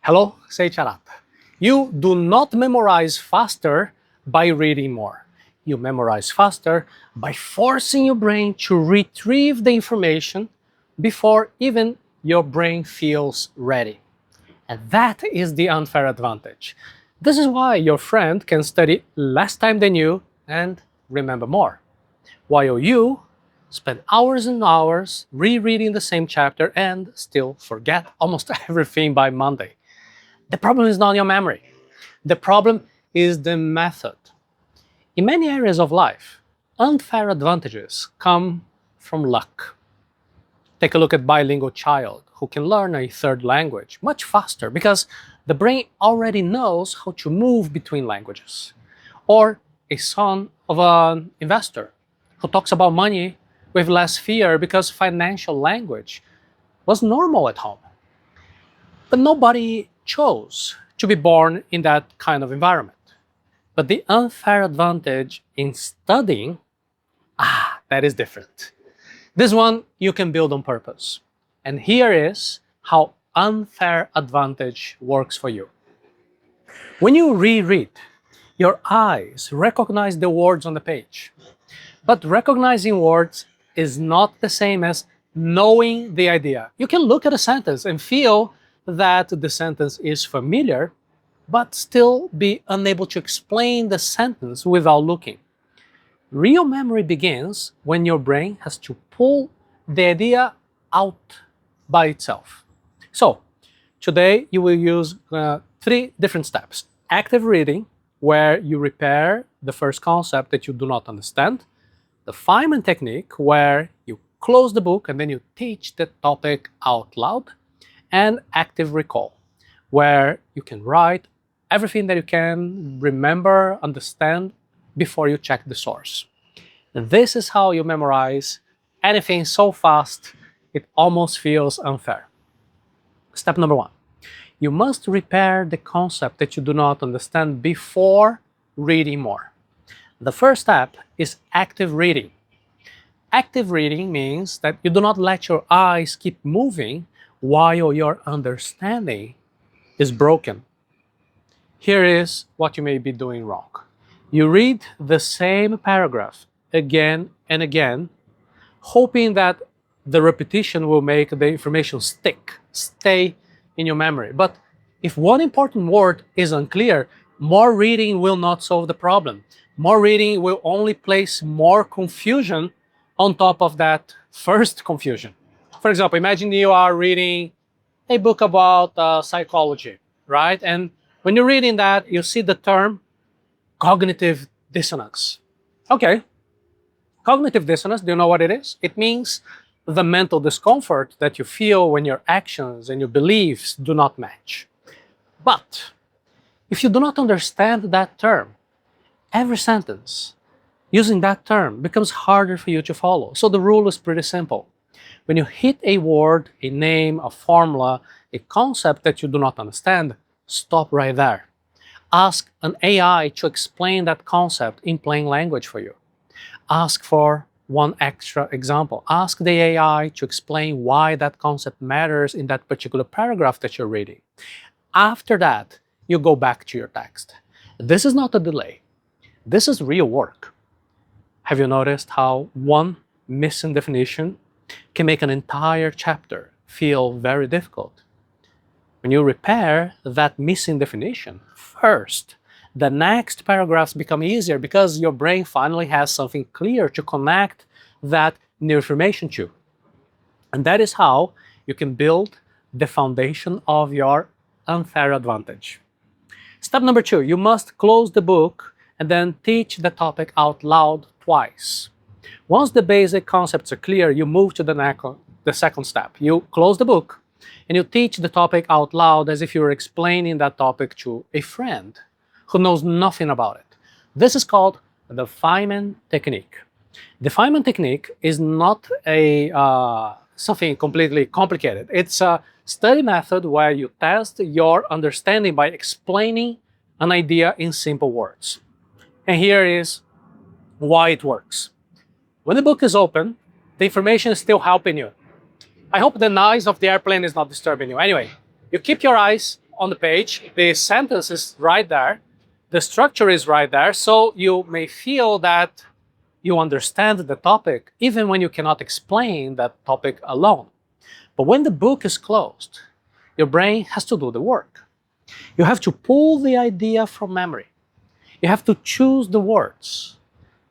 Hello, Seiiti Arata. You do not memorize faster by reading more. You memorize faster by forcing your brain to retrieve the information before even your brain feels ready. And that is the unfair advantage. This is why your friend can study less time than you and remember more, while you spend hours and hours rereading the same chapter and still forget almost everything by Monday. The problem is not your memory. The problem is the method. In many areas of life, unfair advantages come from luck. Take a look at a bilingual child who can learn a third language much faster because the brain already knows how to move between languages. Or a son of an investor who talks about money with less fear because financial language was normal at home. But nobody chose to be born in that kind of environment. But the unfair advantage in studying, that is different. This one you can build on purpose. And here is how unfair advantage works for you. When you reread, your eyes recognize the words on the page. But recognizing words is not the same as knowing the idea. You can look at a sentence and feel that the sentence is familiar, but still be unable to explain the sentence without looking. Real memory begins when your brain has to pull the idea out by itself. So, today you will use 3 different steps. Active reading, where you repair the first concept that you do not understand. The Feynman Technique, where you close the book and then you teach the topic out loud. And active recall, where you can write everything that you can remember, understand, before you check the source. And this is how you memorize anything so fast it almost feels unfair. Step number 1. You must repair the concept that you do not understand before reading more. The first step is active reading. Active reading means that you do not let your eyes keep moving while your understanding is broken. Here is what you may be doing wrong. You read the same paragraph again and again, hoping that the repetition will make the information stay in your memory. But if one important word is unclear, more reading will not solve the problem. More reading will only place more confusion on top of that first confusion. For example, imagine you are reading a book about psychology, right? And when you're reading that, you see the term cognitive dissonance. Okay, cognitive dissonance, do you know what it is? It means the mental discomfort that you feel when your actions and your beliefs do not match. But if you do not understand that term, every sentence using that term becomes harder for you to follow. So the rule is pretty simple. When you hit a word, a name, a formula, a concept that you do not understand, stop right there. Ask an AI to explain that concept in plain language for you. Ask for one extra example. Ask the AI to explain why that concept matters in that particular paragraph that you're reading. After that, you go back to your text. This is not a delay. This is real work. Have you noticed how one missing definition can make an entire chapter feel very difficult? When you repair that missing definition first, the next paragraphs become easier because your brain finally has something clear to connect that new information to. And that is how you can build the foundation of your unfair advantage. Step number 2, you must close the book and then teach the topic out loud twice. Once the basic concepts are clear, you move to the second step. You close the book and you teach the topic out loud as if you were explaining that topic to a friend who knows nothing about it. This is called the Feynman Technique. The Feynman Technique is not something completely complicated. It's a study method where you test your understanding by explaining an idea in simple words. And here is why it works. When the book is open, the information is still helping you. I hope the noise of the airplane is not disturbing you. Anyway, you keep your eyes on the page, the sentence is right there, the structure is right there, so you may feel that you understand the topic even when you cannot explain that topic alone. But when the book is closed, your brain has to do the work. You have to pull the idea from memory. You have to choose the words.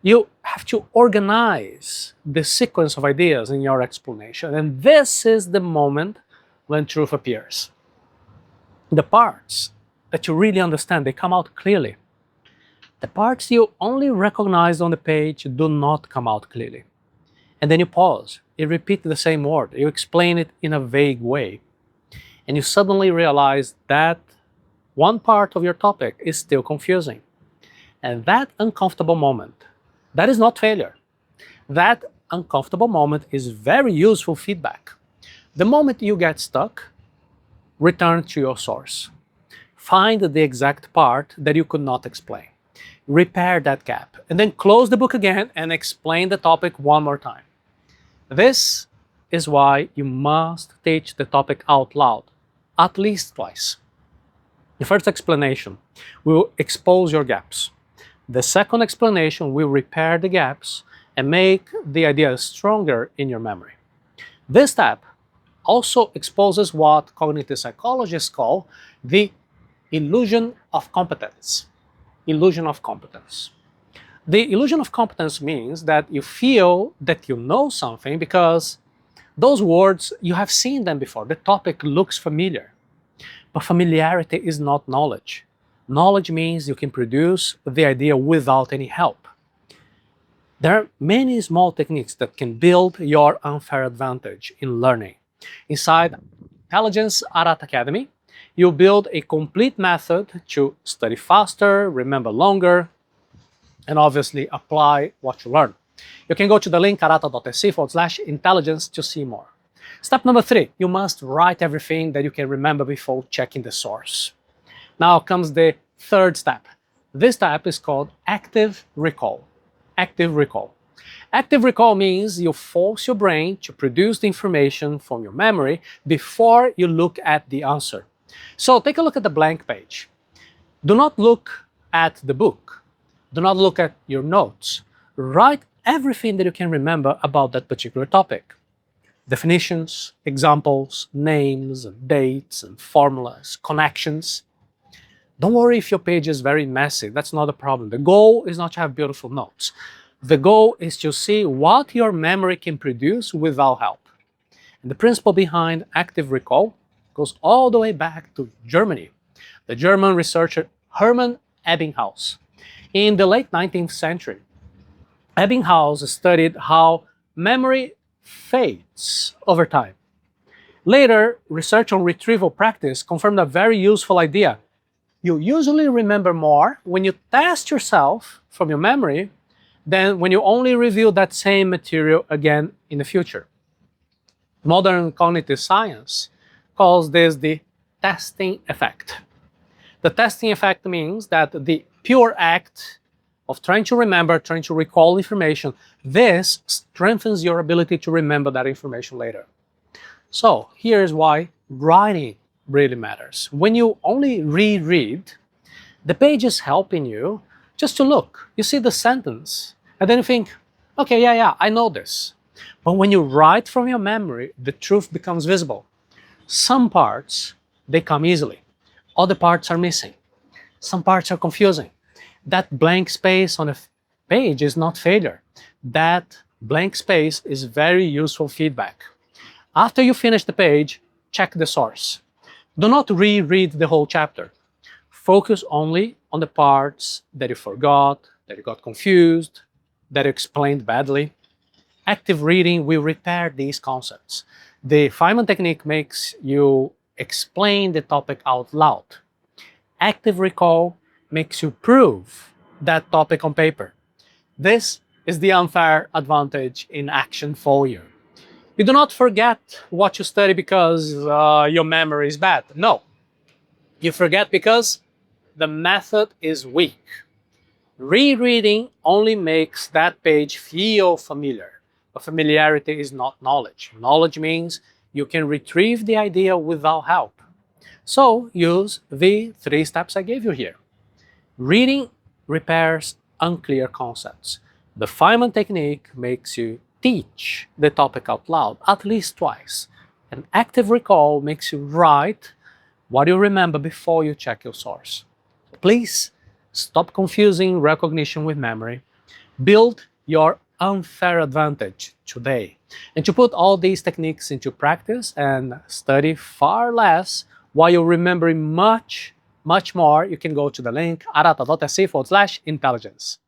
You have to organize the sequence of ideas in your explanation. And this is the moment when truth appears. The parts that you really understand, they come out clearly. The parts you only recognize on the page do not come out clearly. And then you pause, you repeat the same word, you explain it in a vague way, and you suddenly realize that one part of your topic is still confusing. And that uncomfortable moment, that is not failure. That uncomfortable moment is very useful feedback. The moment you get stuck, return to your source. Find the exact part that you could not explain. Repair that gap, and then close the book again and explain the topic one more time. This is why you must teach the topic out loud, at least twice. The first explanation will expose your gaps. The second explanation will repair the gaps and make the idea stronger in your memory. This step also exposes what cognitive psychologists call the illusion of competence. Illusion of competence. The illusion of competence means that you feel that you know something because those words, you have seen them before. The topic looks familiar. But familiarity is not knowledge. Knowledge means you can produce the idea without any help. There are many small techniques that can build your unfair advantage in learning. Inside Intelligence Arata Academy, you build a complete method to study faster, remember longer, and obviously apply what you learn. You can go to the link arata.se/intelligence to see more. Step number 3, you must write everything that you can remember before checking the source. Now comes the third step. This step is called active recall. Active recall. Active recall means you force your brain to produce the information from your memory before you look at the answer. So take a look at the blank page. Do not look at the book. Do not look at your notes. Write everything that you can remember about that particular topic. Definitions, examples, names, and dates, and formulas, connections. Don't worry if your page is very messy. That's not a problem. The goal is not to have beautiful notes. The goal is to see what your memory can produce without help. And the principle behind active recall goes all the way back to Germany. The German researcher Hermann Ebbinghaus. In the late 19th century, Ebbinghaus studied how memory fades over time. Later, research on retrieval practice confirmed a very useful idea. You usually remember more when you test yourself from your memory than when you only review that same material again in the future. Modern cognitive science calls this the testing effect. The testing effect means that the pure act of trying to remember, trying to recall information, this strengthens your ability to remember that information later. So here's why writing really matters. When you only reread, the page is helping you just to look. You see the sentence, and then you think, okay, yeah, I know this. But when you write from your memory, the truth becomes visible. Some parts, they come easily. Other parts are missing. Some parts are confusing. That blank space on a page is not failure. That blank space is very useful feedback. After you finish the page, check the source. Do not reread the whole chapter. Focus only on the parts that you forgot, that you got confused, that you explained badly. Active reading will repair these concepts. The Feynman Technique makes you explain the topic out loud. Active recall makes you prove that topic on paper. This is the unfair advantage in action for you. You do not forget what you study because your memory is bad. No. You forget because the method is weak. Rereading only makes that page feel familiar. But familiarity is not knowledge. Knowledge means you can retrieve the idea without help. So use the 3 steps I gave you here. Reading repairs unclear concepts. The Feynman technique makes you teach the topic out loud at least twice. And active recall makes you write what you remember before you check your source. Please stop confusing recognition with memory. Build your unfair advantage today. And to put all these techniques into practice and study far less while you're remembering much more, you can go to the link arata.se/intelligence.